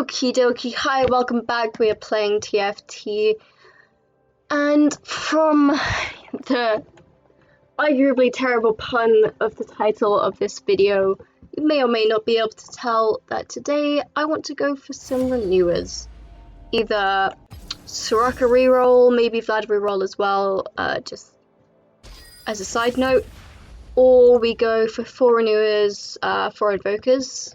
Okie dokie, hi, welcome back. We are playing TFT, and from the arguably terrible pun of the title of this video, you may or may not be able to tell that today I want to go for some renewers. Either Soraka reroll, maybe Vlad reroll as well, just as a side note, or we go for 4 renewers, 4 invokers.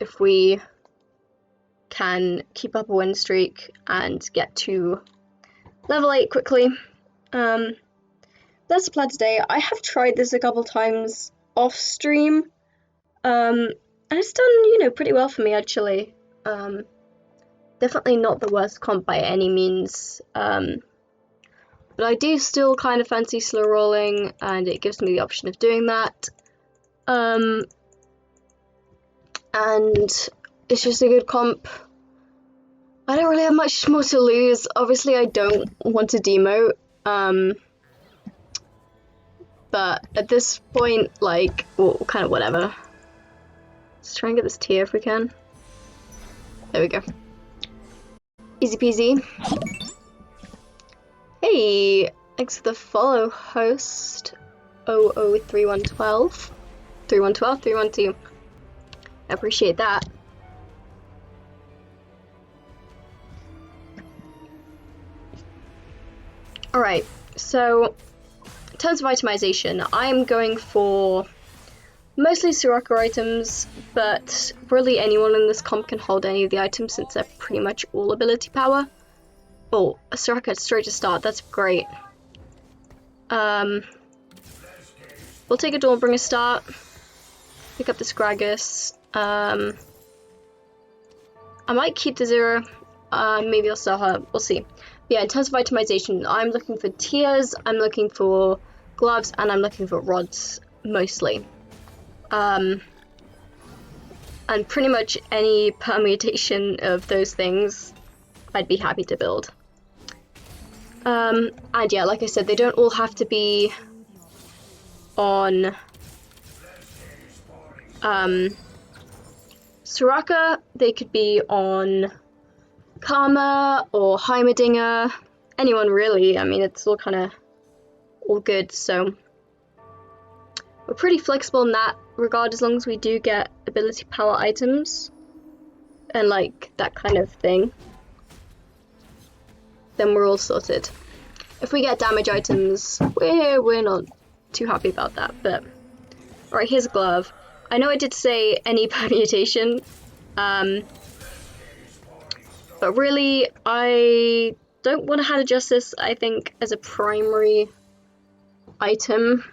If we can keep up a win streak and get to level 8 quickly. That's the plan today. I have tried this a couple times off stream, and it's done, pretty well for me actually. Definitely not the worst comp by any means, but I do still kind of fancy slow rolling, and it gives me the option of doing that. And it's just a good comp. I don't really have much more to lose. Obviously, I don't want to demote, but at this point, like, well, kind of whatever. Let's try and get this tier if we can. There we go. Easy peasy. Hey, thanks for the follow, host 003112. 3112, 312. I appreciate that. Alright, so in terms of itemization, I'm going for mostly Soraka items, but really anyone in this comp can hold any of the items since they're pretty much all ability power. Oh, Soraka straight to start, that's great. We'll take a Dawnbringer start, pick up this Gragas. I might keep the 0, maybe I'll sell her, we'll see. But yeah, in terms of itemization, I'm looking for tiers, I'm looking for gloves, and I'm looking for rods, mostly. And pretty much any permutation of those things, I'd be happy to build. And yeah, like I said, they don't all have to be on Soraka, they could be on Karma or Heimerdinger, anyone really. I mean, it's all kind of all good, so we're pretty flexible in that regard as long as we do get ability power items and like that kind of thing, then we're all sorted. If we get damage items, we're not too happy about that, but alright, here's a glove. I know I did say any permutation, but really I don't want to have Justice, I think, as a primary item.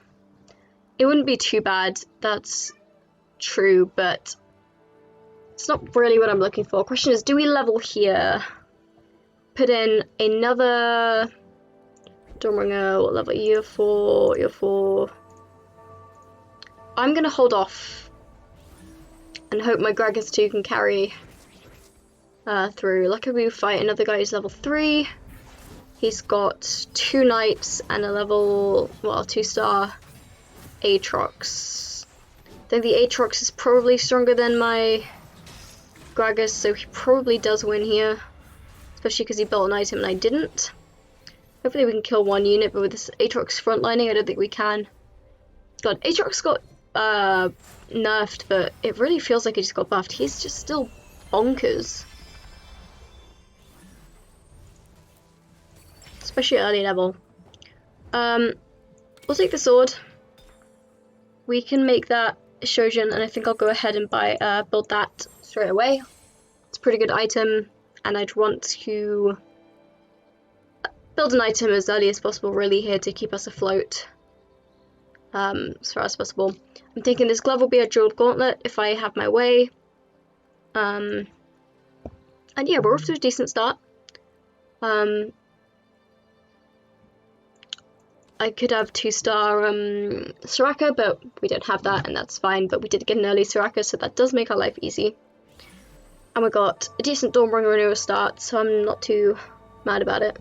It wouldn't be too bad, that's true, but it's not really what I'm looking for. Question is, do we level here? Put in another Dawnbringer, what level? Year 4, year 4. I'm gonna hold off and hope my Gragas 2 can carry through. Luckily we fight another guy who's level 3. He's got 2 knights and a level, well, 2-star Aatrox. I think the Aatrox is probably stronger than my Gragas, so he probably does win here. Especially because he built an item and I didn't. Hopefully we can kill 1 unit, but with this Aatrox frontlining, I don't think we can. God, Aatrox got nerfed, but it really feels like he just got buffed. He's just still bonkers. Especially early level. We'll take the sword. We can make that Shojin, and I think I'll go ahead and build that straight away. It's a pretty good item, and I'd want to build an item as early as possible, really, here to keep us afloat as far as possible. I'm thinking this glove will be a jeweled gauntlet if I have my way. And yeah, we're off to a decent start. I could have 2-star Soraka, but we don't have that, and that's fine. But we did get an early Soraka, so that does make our life easy. And we got a decent Dawnbringer renewal start, so I'm not too mad about it.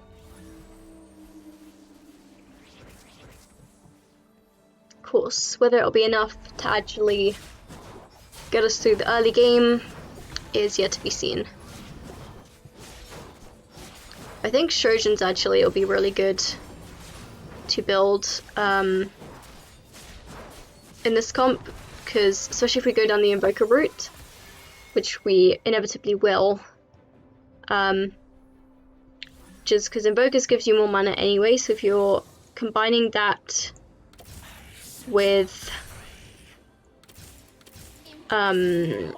Of course, whether it'll be enough to actually get us through the early game is yet to be seen. I think Trojans actually will be really good to build in this comp, because especially if we go down the Invoker route, which we inevitably will, just because Invokers gives you more mana anyway, so if you're combining that with combine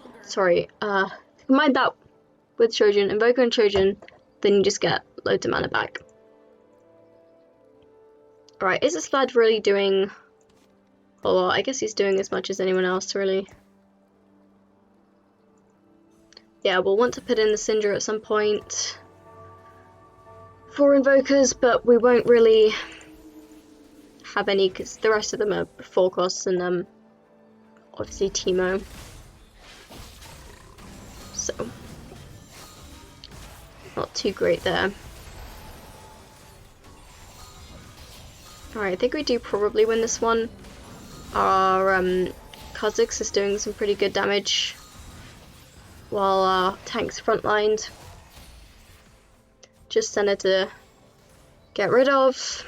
that with Trojan, Invoker and Trojan, then you just get loads of mana back. Alright, is this lad really doing... Oh, well, I guess he's doing as much as anyone else, really. Yeah, we'll want to put in the Cinder at some point for Invokers, but we won't really have any, because the rest of them are full costs, and obviously Teemo. So, not too great there. Alright, I think we do probably win this one. Our Kha'Zix is doing some pretty good damage while our tank's frontlined. Just send it to get rid of.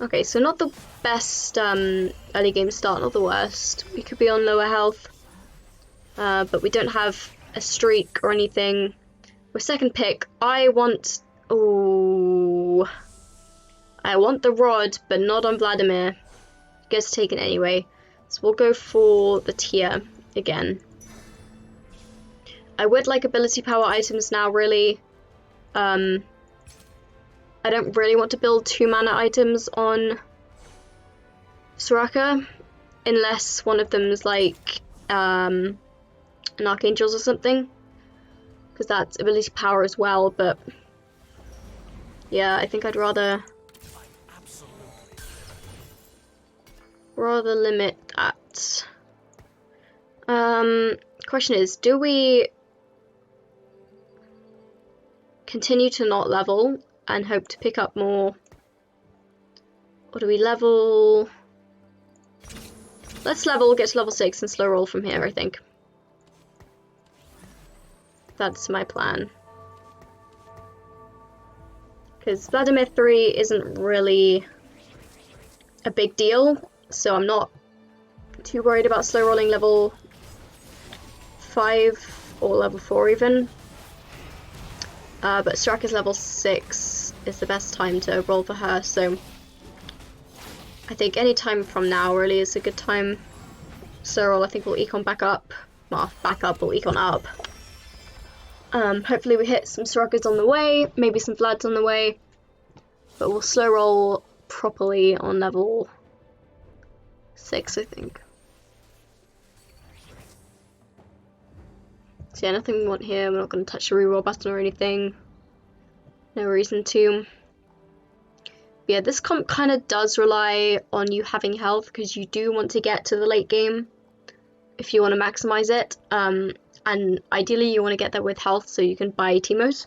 Okay, so not the best early game start, not the worst. We could be on lower health, but we don't have a streak or anything. We're second pick. I want the rod, but not on Vladimir. Gets taken anyway, so we'll go for the tier again. I would like ability power items now, really. I don't really want to build 2 mana items on Soraka, unless one of them is like an Archangels or something, because that's ability power as well, but yeah, I think I'd rather limit that. Question is, do we continue to not level and hope to pick up more, or do we level? Let's level, get to level 6 and slow roll from here, I think. That's my plan. Because Vladimir 3 isn't really a big deal, so I'm not too worried about slow rolling level 5 or level 4 even. But Soraka's level 6 is the best time to roll for her, so I think any time from now really is a good time. Slow roll, I think we'll econ back up. Well, back up, we'll econ up. Hopefully we hit some Sorakas on the way, maybe some Vlads on the way, but we'll slow roll properly on level 6, I think. So yeah, nothing we want here. We're not going to touch the reroll button or anything. No reason to. But yeah, this comp kind of does rely on you having health, because you do want to get to the late game if you want to maximize it. And ideally you want to get there with health so you can buy Teemos.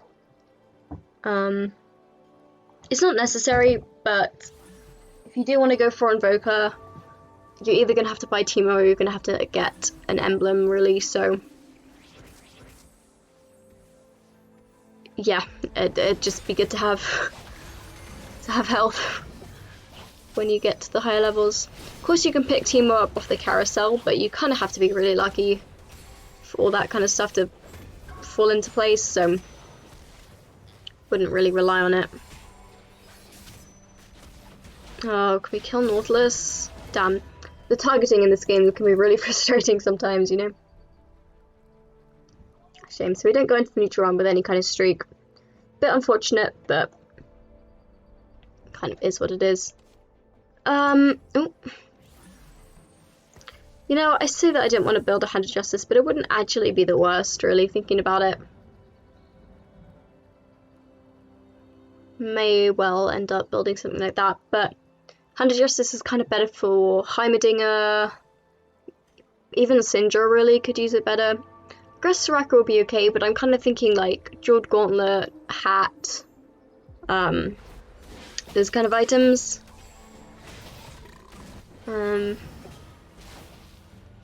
It's not necessary, but if you do want to go for Invoker, you're either going to have to buy Teemo or you're going to have to get an emblem, really, so yeah, it'd just be good to have health when you get to the higher levels. Of course you can pick Teemo up off the carousel, but you kind of have to be really lucky for all that kind of stuff to fall into place, so wouldn't really rely on it. Oh, can we kill Nautilus? Damn. The targeting in this game can be really frustrating sometimes, you know? Shame. So we don't go into the neutral round with any kind of streak. Bit unfortunate, but kind of is what it is. Ooh. You know, I say that I didn't want to build a Hand of Justice, but it wouldn't actually be the worst, really, thinking about it. May well end up building something like that, but Hand of Justice is kind of better for Heimerdinger. Even Syndra really could use it better. I guess Soraka will be okay, but I'm kind of thinking like Jeweled Gauntlet, Hat, those kind of items.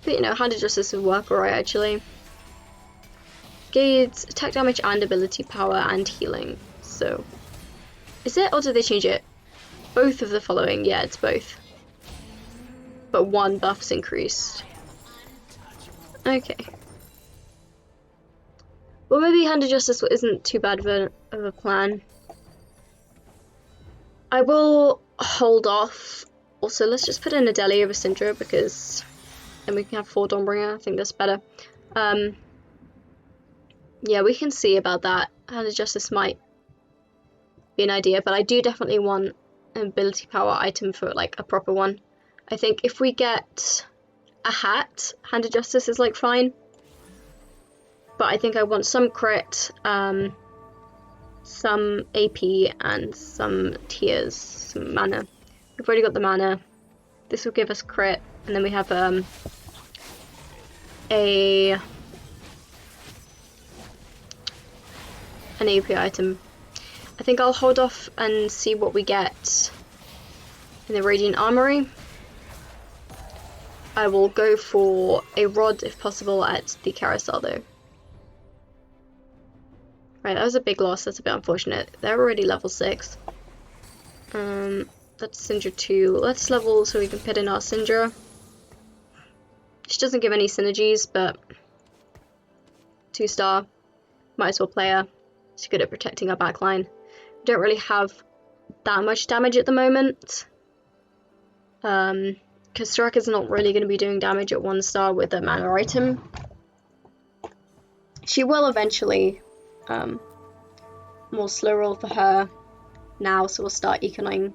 But But you know, Hand of Justice would work alright actually. Gains attack damage and ability power and healing. So, is it, or did they change it? Both of the following, yeah, it's both. But one buff's increased. Okay. Well, maybe Hand of Justice isn't too bad of a plan. I will hold off. Also, let's just put in a Deli over Syndra because then we can have 4 Dawnbringer. I think that's better. Yeah, we can see about that. Hand of Justice might be an idea, but I do definitely want an ability power item for like a proper one. I think if we get a hat, Hand of Justice is like fine. But I think I want some crit, some AP, and some tears, some mana. We've already got the mana. This will give us crit, and then we have an AP item. I think I'll hold off and see what we get in the Radiant Armory. I will go for a rod if possible at the carousel though. Right, that was a big loss, that's a bit unfortunate. They're already level 6. That's Syndra 2. Let's level so we can put in our Syndra. She doesn't give any synergies, but 2-star. Might as well play her. She's good at protecting our backline. We don't really have that much damage at the moment. Because Soraka's not really going to be doing damage at 1-star with a mana item. She will eventually. More slow roll for her now, so we'll start econing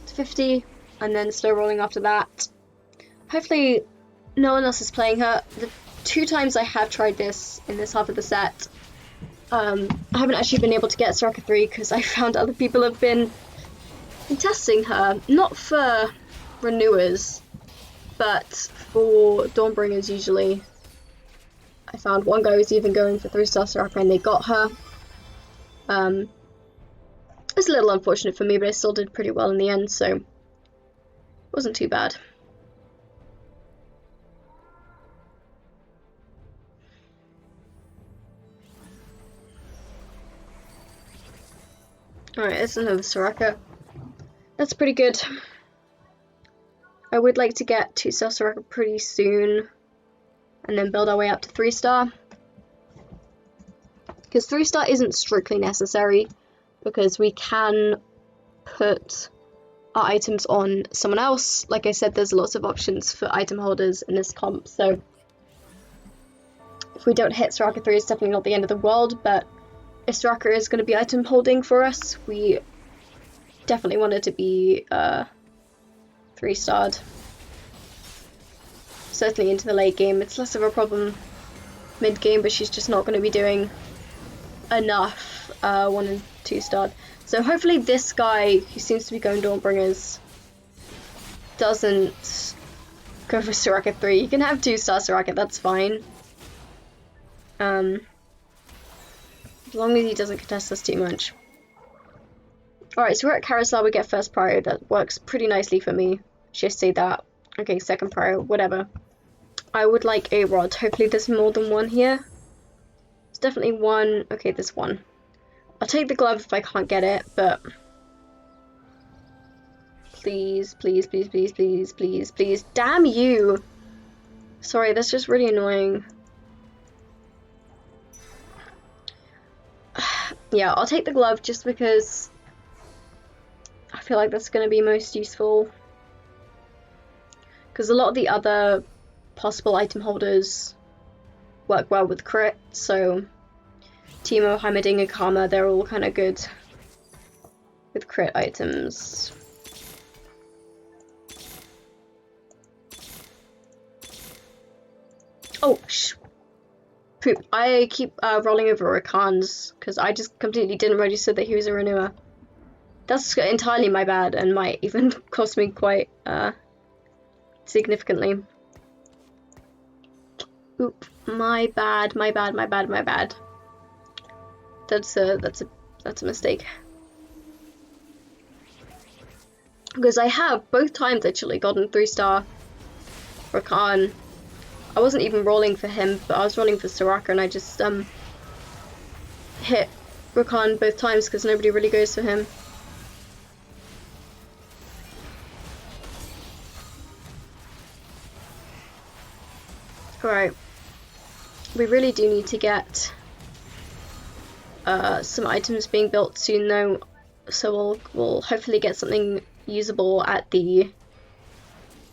to 50 and then slow rolling after that. Hopefully no one else is playing her. The 2 times I have tried this in this half of the set, I haven't actually been able to get Soraka 3 because I found other people have been testing her, not for renewers but for Dawnbringers usually. I found one guy was even going for 3-star Soraka and they got her. It's a little unfortunate for me, but I still did pretty well in the end, so it wasn't too bad. Alright, that's another Soraka. That's pretty good. I would like to get 2-star Soraka pretty soon and then build our way up to 3-star. Because 3-star isn't strictly necessary, because we can put our items on someone else. Like I said, there's lots of options for item holders in this comp, so if we don't hit Soraka 3, it's definitely not the end of the world, but if Soraka is going to be item holding for us, we definitely want it to be 3-starred. Certainly into the late game. It's less of a problem mid-game, but she's just not going to be doing enough 1 and 2-starred. So hopefully this guy, who seems to be going Dawnbringers, doesn't go for Soraka 3. You can have 2-star Soraka, that's fine. As long as he doesn't contest us too much. Alright, so we're at Carousel, we get first prio. That works pretty nicely for me. Just say that. Okay, second prio, whatever. I would like a rod. Hopefully there's more than one here. There's definitely one. Okay, there's one. I'll take the glove if I can't get it, but please, please, please, please, please, please, please. Damn you! Sorry, that's just really annoying. Yeah, I'll take the glove just because I feel like that's going to be most useful. Because a lot of the other possible item holders work well with crit, so Teemo, Heimerdinger, Karma, they're all kind of good with crit items. Oh, poop. I keep rolling over Rakan's because I just completely didn't register that he was a renewer. That's entirely my bad and might even cost me quite significantly. Oop, my bad, my bad, my bad, my bad. That's a mistake. Because I have both times actually gotten 3-star Rakan I wasn't even rolling for him, but I was rolling for Soraka, and I just hit Rakan both times because nobody really goes for him. Alright. We really do need to get some items being built soon though, so we'll hopefully get something usable at the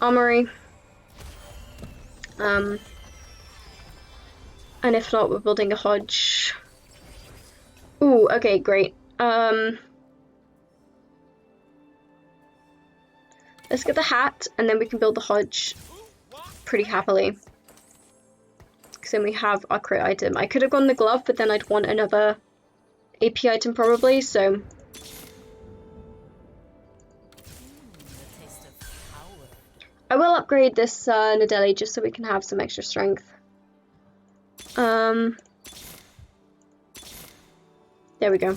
armory. And if not, we're building a Hodge. Ooh, okay, great. Let's get the hat, and then we can build the Hodge pretty happily. Because then we have our crit item. I could have gone the glove, but then I'd want another AP item probably, so... I will upgrade this Nidali just so we can have some extra strength. There we go.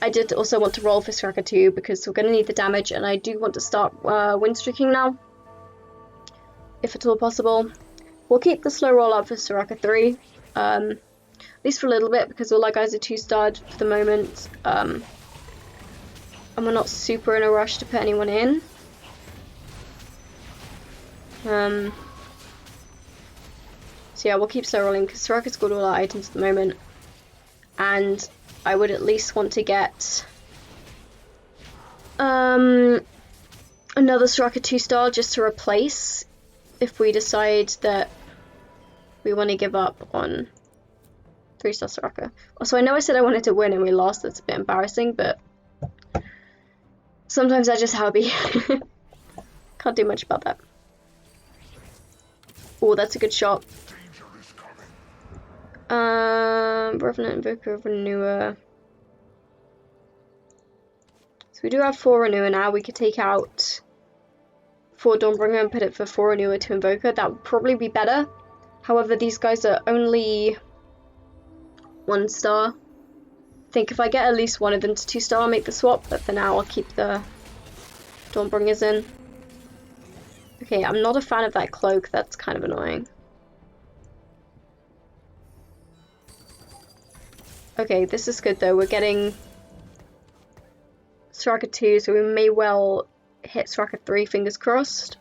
I did also want to roll for Soraka 2 because we're going to need the damage, and I do want to start win streaking now, if at all possible. We'll keep the slow roll up for Soraka 3, at least for a little bit, because all our guys are 2-starred for the moment, and we're not super in a rush to put anyone in. So yeah, we'll keep slow rolling because Soraka's got all our items at the moment, and I would at least want to get another Soraka 2-star just to replace if we decide that we want to give up on 3-star Soraka. Also, I know I said I wanted to win and we lost. That's a bit embarrassing, but sometimes that's just how it be. Can't do much about that. Oh, that's a good shot. Revenant, Invoker, Renewer. So we do have 4 Renewer now. We could take out 4 Dawnbringer and put it for 4 Renewer to Invoker. That would probably be better. However, these guys are only 1-star. I think if I get at least one of them to 2-star, I'll make the swap. But for now, I'll keep the Dawnbringers in. Okay, I'm not a fan of that cloak. That's kind of annoying. Okay, this is good though. We're getting Soraka 2, so we may well hit Soraka 3, fingers crossed.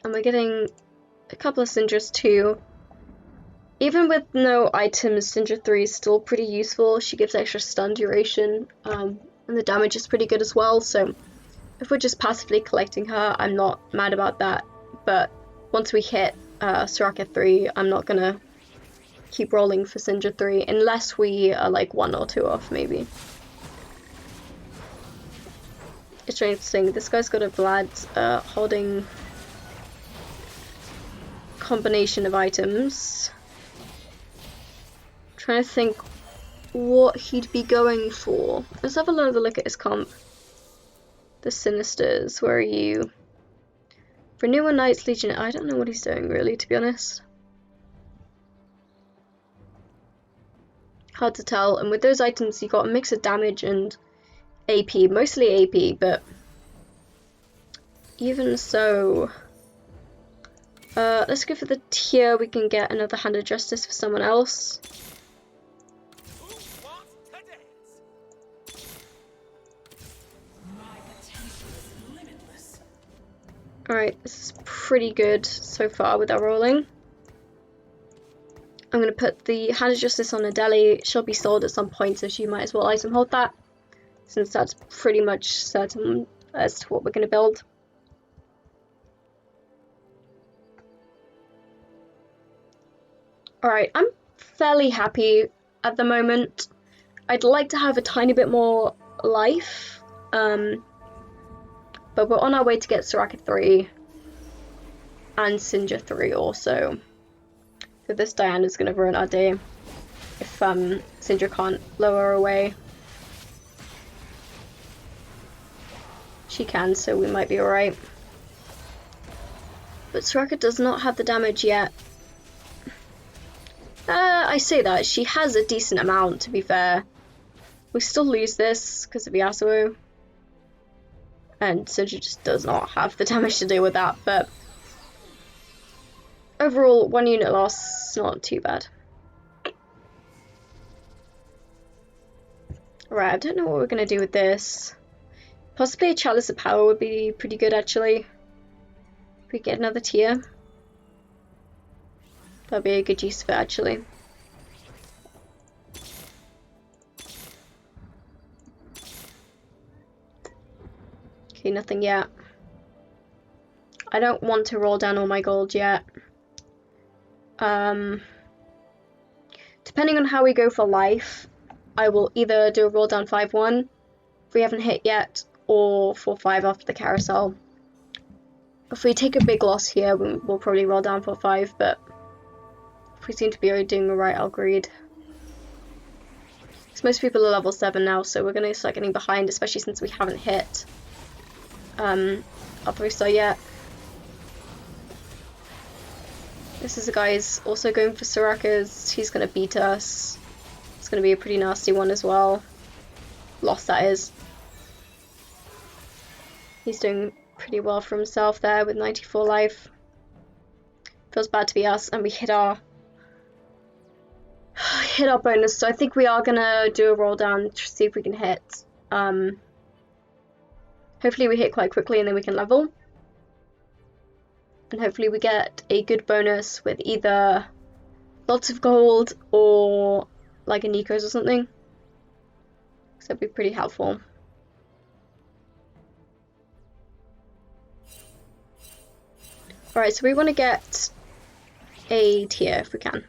And we're getting a couple of Syndras too. Even with no items, Syndra 3 is still pretty useful. She gives extra stun duration, and the damage is pretty good as well, so if we're just passively collecting her, I'm not mad about that. But once we hit Soraka 3, I'm not gonna keep rolling for Syndra 3 unless we are like 1 or 2 off, maybe. It's interesting. This guy's got a Vlad holding combination of items. I'm trying to think what he'd be going for. Let's have another look at his comp. The Sinisters, where are you? For Newer Knights Legion, I don't know what he's doing really, to be honest. Hard to tell, and with those items you got a mix of damage and AP, mostly AP, but even so, let's go for the tier. We can get another Hand of Justice for someone else. Alright, this is pretty good so far with our rolling. I'm going to put the Hand of Justice on Adeli. She'll be sold at some point, so she might as well item hold that, since that's pretty much certain as to what we're going to build. Alright, I'm fairly happy at the moment. I'd like to have a tiny bit more life, but we're on our way to get Soraka 3 and Syndra 3 also. So this Diana's going to ruin our day if Syndra can't lower her away. She can, so we might be alright. But Soraka does not have the damage yet. I say that, she has a decent amount, to be fair. We still lose this because of Yasuo. and Syndra just does not have the damage to deal with that, but overall 1 unit loss, not too bad. Right, I don't know what we're going to do with this. Possibly a Chalice of Power would be pretty good, actually. If we get another tier, that'd be a good use of it, actually. Okay, nothing yet. I don't want to roll down all my gold yet. Depending on how we go for life, I will either do a roll down 5-1 if we haven't hit yet, or 4-5 after the carousel. If we take a big loss here, we'll probably roll down 4-5, but if we seem to be doing alright, I'll greed. Because most people are level 7 now, so we're going to start getting behind, especially since we haven't hit our 3-star yet. This is a guy who's also going for Soraka's. He's going to beat us. It's going to be a pretty nasty one as well. Lost, that is. He's doing pretty well for himself there with 94 life. Feels bad to be us, and we hit our bonus, so I think we are going to do a roll down to see if we can hit. Hopefully we hit quite quickly and then we can level. And hopefully we get a good bonus with either lots of gold or like a Nico's or something. So that'd be pretty helpful. Alright, so we want to get a tier if we can.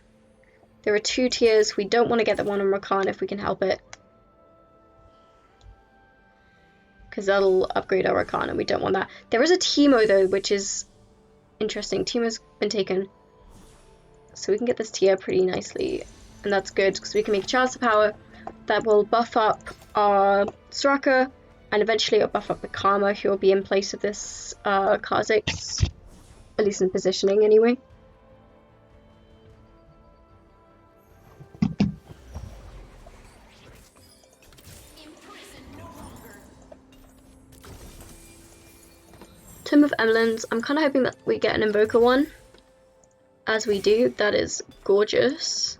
There are 2 tiers. We don't want to get the one on Rakan if we can help it, because that'll upgrade our Rakan and we don't want that. There is a Teemo though, which is interesting. Teemo's been taken, so we can get this tier pretty nicely, and that's good because we can make Chalice of Power that will buff up our Soraka, and eventually it'll buff up the Karma, who will be in place of this Kha'Zix, at least in positioning anyway. Tomb of Emblems, I'm kind of hoping that we get an Invoker one. As we do, that is gorgeous.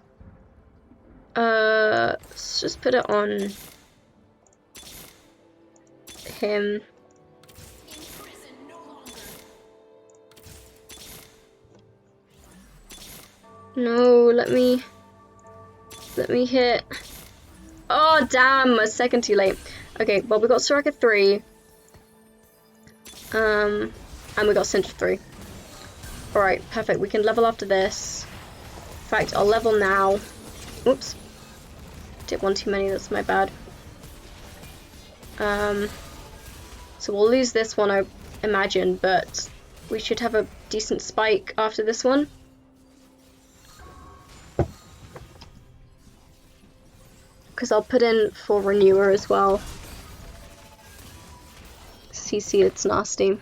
Let's just put it on him. No, let me hit. Oh damn, a second too late. Okay, well we got Soraka 3. And we got Syndra 3. Alright, perfect. We can level after this. In fact, I'll level now. Oops. Did one too many, that's my bad. So we'll lose this one, I imagine, but we should have a decent spike after this one. Because I'll put in for Renewer as well. CC, it's nasty.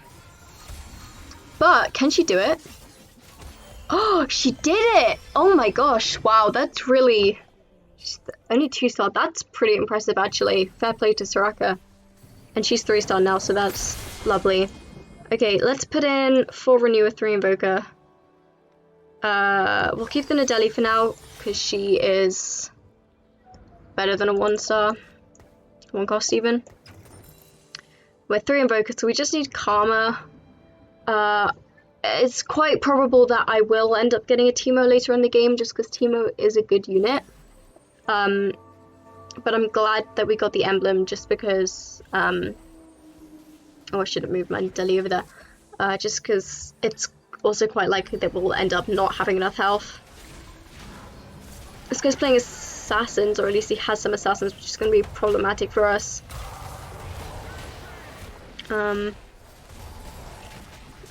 But can she do it? Oh, she did it! Oh my gosh, wow, that's really... Only 2-star, that's pretty impressive actually. Fair play to Soraka. And she's 3-star now, so that's lovely. Okay, let's put in 4 Renewer, 3 Invoker. We'll keep the Nidali for now, because she is better than a 1-star. 1 cost even. We're 3 Invokers, so we just need Karma. It's quite probable that I will end up getting a Teemo later in the game, just because Teemo is a good unit. But I'm glad that we got the emblem, just because... oh, I should have moved my Deli over there. Just because it's also quite likely that we'll end up not having enough health. This guy's playing assassins, or at least he has some assassins, which is going to be problematic for us.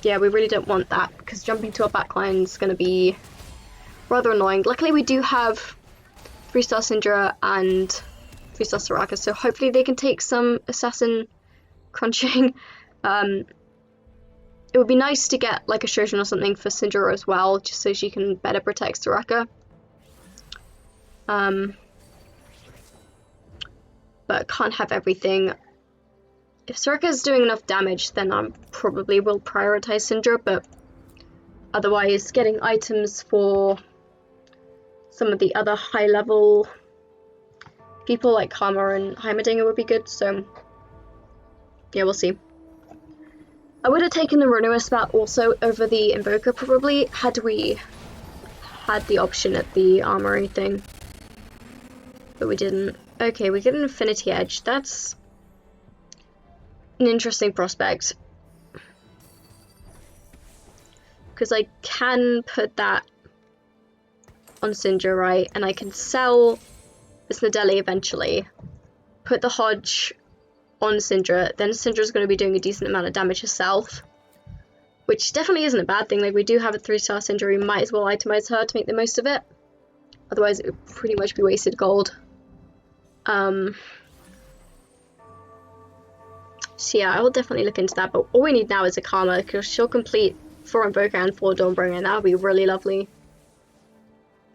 Yeah, we really don't want that, because jumping to our backline is going to be rather annoying. Luckily, we do have 3-star Syndra and 3-star Soraka, so hopefully they can take some assassin crunching. It would be nice to get like a Shoshin or something for Syndra as well, just so she can better protect Soraka. But can't have everything. If Soraka's doing enough damage, then I probably will prioritize Syndra, but otherwise getting items for some of the other high-level people like Karma and Heimerdinger would be good, so yeah, we'll see. I would have taken the Runaway Spat also over the Invoker probably, had we had the option at the Armory thing. But we didn't. Okay, we get an Infinity Edge. That's an interesting prospect. Because I can put that on Syndra, right? And I can sell this Nadeli eventually. Put the Hodge on Syndra. Then Syndra's going to be doing a decent amount of damage herself. Which definitely isn't a bad thing. Like, we do have a 3-star Syndra. We might as well itemize her to make the most of it. Otherwise, it would pretty much be wasted gold. So yeah, I will definitely look into that. But all we need now is a Karma, because she'll complete 4 Invoker and 4 Dawnbringer, and that would be really lovely.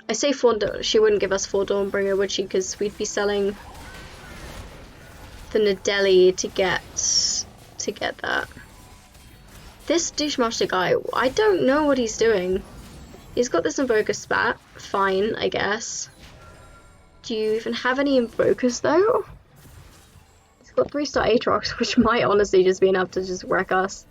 I say 4, she wouldn't give us 4 Dawnbringer, would she? Because we'd be selling the Nadeli to get that. This Douchemaster guy, I don't know what he's doing. He's got this Invoker spat, fine, I guess. Do you even have any Invokers though? He's got 3-star Aatrox, which might honestly just be enough to just wreck us.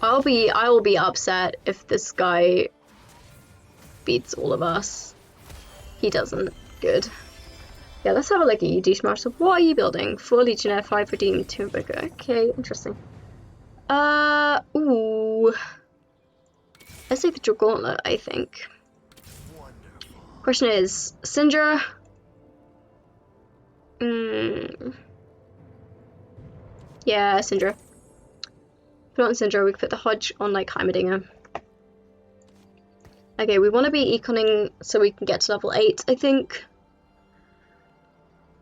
I will be upset if this guy beats all of us. He doesn't. Good. Yeah, let's have a look at you, Douchemaster. What are you building? 4 Legionnaire, 5 Redeemed, 2 Invoker. Okay, interesting. Ooh. Let's take the Gauntlet, I think. Question is, Syndra. Yeah, Syndra. Put it on Syndra, we can put the Hodge on like Heimerdinger. Okay, we want to be econing so we can get to level 8, I think.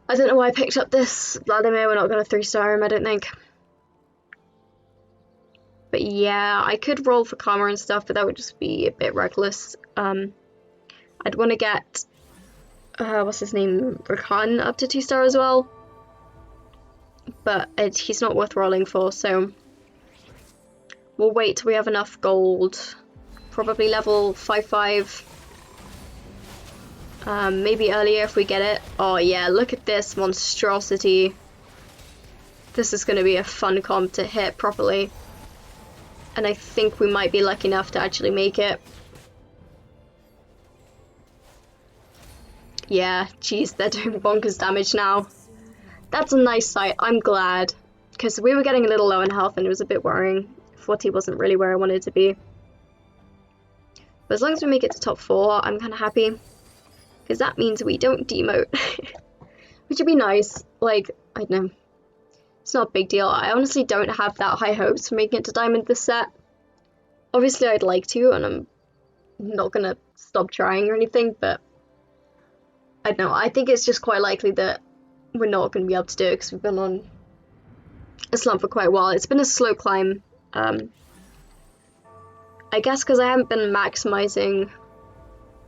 I don't know why I picked up this Vladimir, we're not going to 3-star him, I don't think. But yeah, I could roll for Karma and stuff, but that would just be a bit reckless. I'd want to get, what's his name, Rakan up to 2-star as well. But he's not worth rolling for, so we'll wait till we have enough gold. Probably level 5-5. Maybe earlier if we get it. Oh yeah, look at this monstrosity. This is going to be a fun comp to hit properly. And I think we might be lucky enough to actually make it. Yeah, geez, they're doing bonkers damage now. That's a nice sight, I'm glad. Because we were getting a little low in health and it was a bit worrying. 40 wasn't really where I wanted to be. But as long as we make it to top 4, I'm kind of happy. Because that means we don't demote. Which would be nice. Like, I don't know. It's not a big deal. I honestly don't have that high hopes for making it to Diamond this set. Obviously I'd like to, and I'm not gonna stop trying or anything, but I don't know. I think it's just quite likely that we're not gonna be able to do it because we've been on a slump for quite a while. It's been a slow climb. I guess because I haven't been maximizing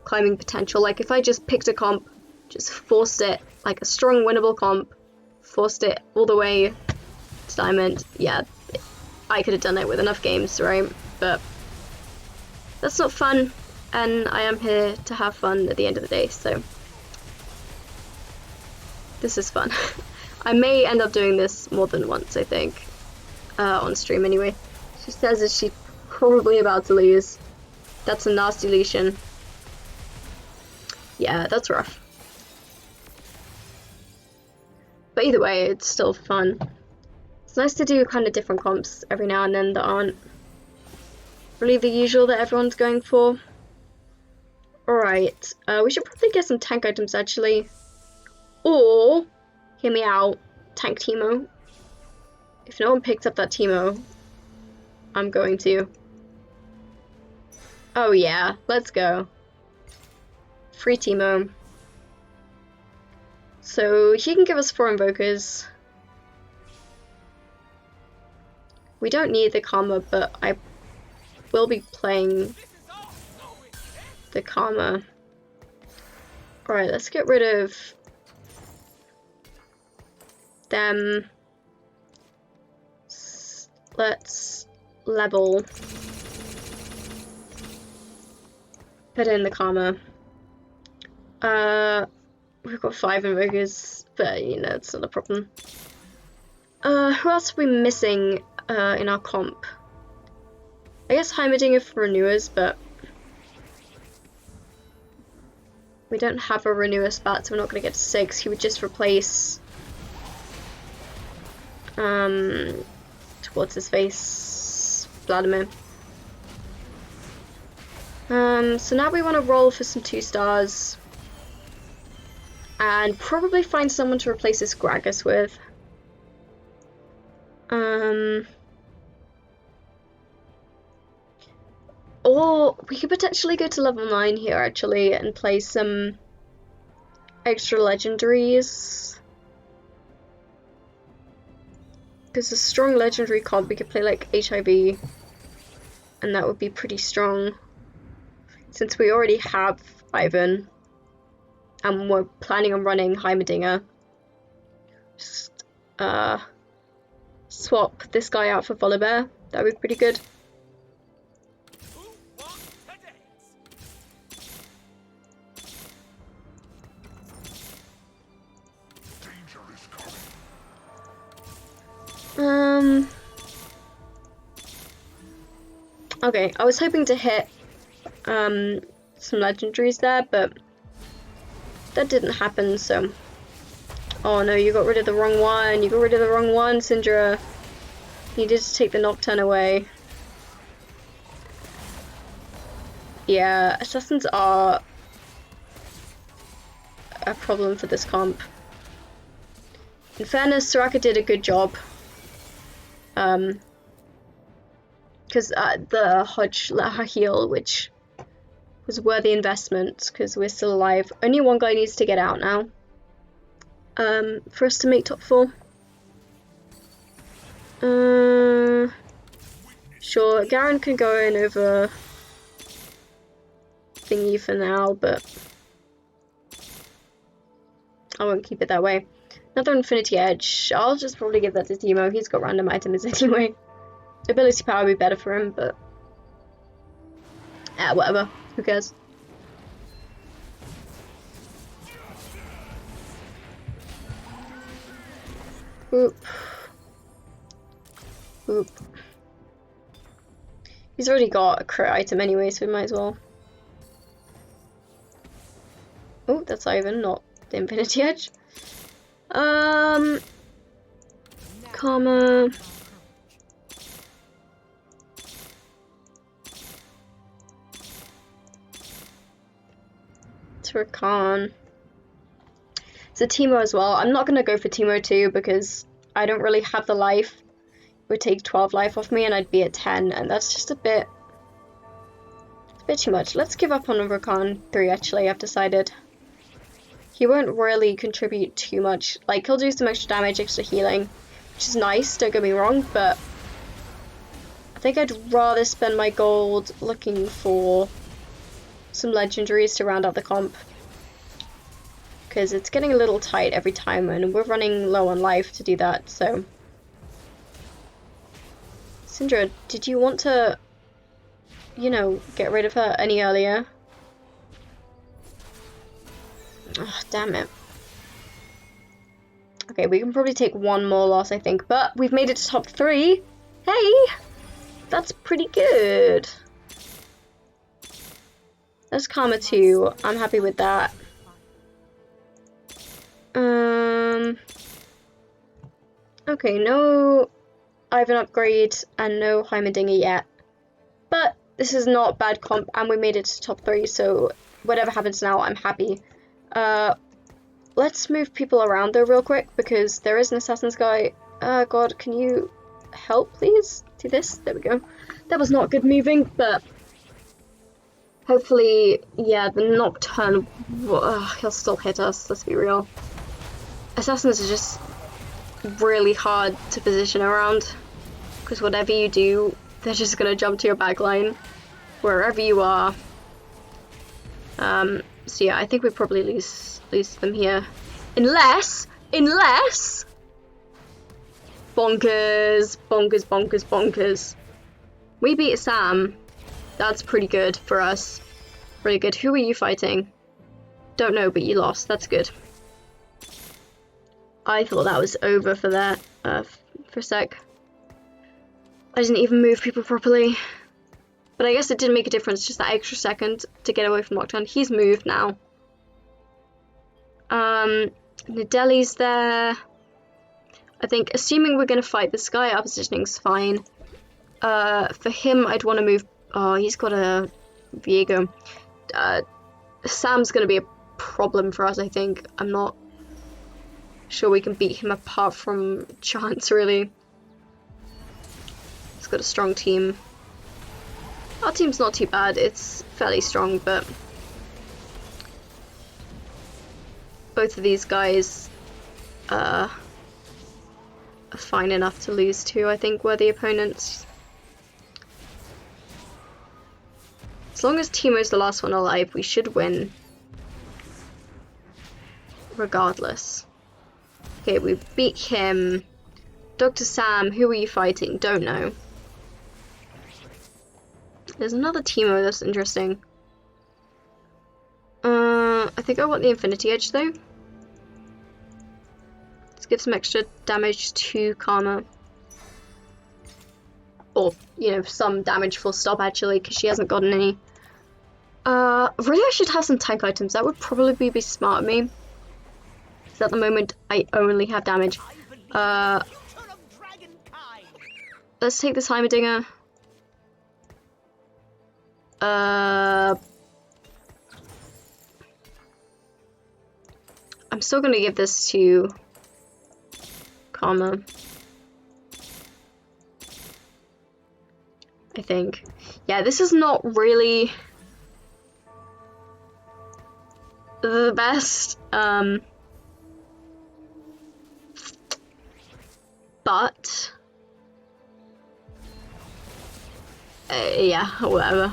climbing potential. Like if I just picked a comp, just forced it, like a strong winnable comp, forced it all the way to Diamond, yeah, I could have done it with enough games, right? But that's not fun, and I am here to have fun at the end of the day, so this is fun. I may end up doing this more than once, I think, on stream anyway. She says that she's probably about to lose. That's a nasty Lucian. Yeah, that's rough. But either way, it's still fun. It's nice to do kind of different comps every now and then that aren't really the usual that everyone's going for. Alright, we should probably get some tank items actually. Or, hear me out, tank Teemo. If no one picks up that Teemo, I'm going to. Oh yeah, let's go. Free Teemo. So he can give us 4 Invokers. We don't need the Karma, but I will be playing the Karma. Alright, let's get rid of them. Let's level. Put in the karma. We've got 5 invokers, but you know, it's not a problem. Who else are we missing in our comp? I guess Heimerdinger for renewers, but we don't have a renewer spat, so we're not going to get to 6. He would just replace what's his face? Vladimir. So now we want to roll for some 2 stars. And probably find someone to replace this Gragas with. Or we could potentially go to level 9 here actually and play some extra legendaries. Because a strong legendary comp, we could play like HIV. And that would be pretty strong. Since we already have Ivan. And we're planning on running Heimerdinger. Just swap this guy out for Volibear. That would be pretty good. Okay, I was hoping to hit some legendaries there, but that didn't happen, so... Oh no, you got rid of the wrong one. You got rid of the wrong one, Syndra. You needed to take the Nocturne away. Yeah, assassins are a problem for this comp. In fairness, Soraka did a good job. Because the Hodge let her heal, which was a worthy investment, because we're still alive. Only one guy needs to get out now. For us to make top 4. Sure, Garen can go in over thingy for now, but I won't keep it that way. Another Infinity Edge. I'll just probably give that to Teemo. He's got random items anyway. Ability power would be better for him, but whatever. Who cares? Oop. Oop. He's already got a crit item anyway, so we might as well. Oh, that's Ivan, not the Infinity Edge. Karma. Rakan. So Teemo as well. I'm not going to go for Teemo too because I don't really have the life. It would take 12 life off me and I'd be at 10, and that's just a bit too much. Let's give up on Rakan 3 actually, I've decided. He won't really contribute too much. Like, he'll do some extra damage, extra healing, which is nice, don't get me wrong, but I think I'd rather spend my gold looking for some legendaries to round out the comp, because it's getting a little tight every time and we're running low on life to do that. So Syndra, did you want to, you know, get rid of her any earlier? Oh, damn it. Okay, we can probably take one more loss, I think, but we've made it to top 3. Hey, that's pretty good. That's Karma 2. I'm happy with that. Okay, no Ivan upgrade and no Heimerdinger yet. But this is not bad comp and we made it to top 3, so whatever happens now, I'm happy. Let's move people around though real quick because there is an assassin's guy. God, can you help please? Do this? There we go. That was not good moving, but hopefully, yeah, the Nocturne, he'll still hit us, let's be real. Assassins are just really hard to position around, because whatever you do, they're just going to jump to your backline, wherever you are. So yeah, I think we probably lose them here. Unless bonkers, bonkers, bonkers, bonkers. We beat Sam. That's pretty good for us. Really good. Who are you fighting? Don't know, but you lost. That's good. I thought that was over for that, for a sec. I didn't even move people properly. But I guess it didn't make a difference, just that extra second to get away from lockdown. He's moved now. Nadeli's there. I think, assuming we're going to fight this guy, our positioning's fine. For him, I'd want to move... Oh, he's got a Viego. Sam's going to be a problem for us, I think. I'm not sure we can beat him apart from chance, really. He's got a strong team. Our team's not too bad. It's fairly strong, but... both of these guys are fine enough to lose to, I think, worthy opponents. As long as Teemo's the last one alive, we should win. Regardless. Okay, we beat him. Dr. Sam, who are you fighting? Don't know. There's another Teemo that's interesting. I think I want the Infinity Edge though. Let's give some extra damage to Karma. Or, you know, some damage full stop actually, because she hasn't gotten any. Really I should have some tank items. That would probably be smart of me. Because at the moment I only have damage. Let's take this Heimerdinger. I'm still gonna give this to Karma. I think. Yeah, this is not really the best. But yeah, whatever.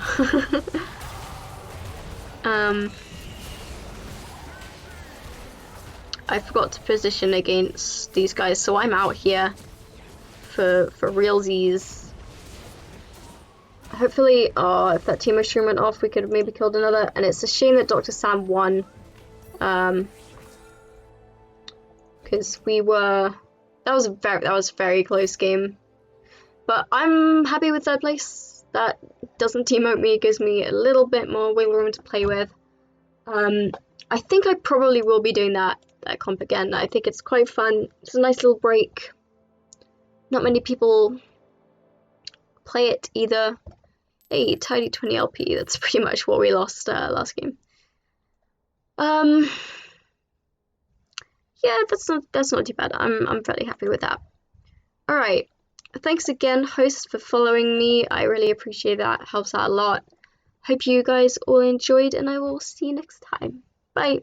I forgot to position against these guys, so I'm out here for realsies. Hopefully, if that team mushroom went off, we could have maybe killed another. And it's a shame that Dr. Sam won, because we were. That was a very close game. But I'm happy with third place. That doesn't team-out me, it gives me a little bit more wiggle room to play with. I think I probably will be doing that comp again. I think it's quite fun. It's a nice little break. Not many people play it either. Hey, tidy 20 LP. That's pretty much what we lost last game. Yeah, that's not too bad. I'm fairly happy with that. All right. Thanks again, host, for following me. I really appreciate that. Helps out a lot. Hope you guys all enjoyed, and I will see you next time. Bye.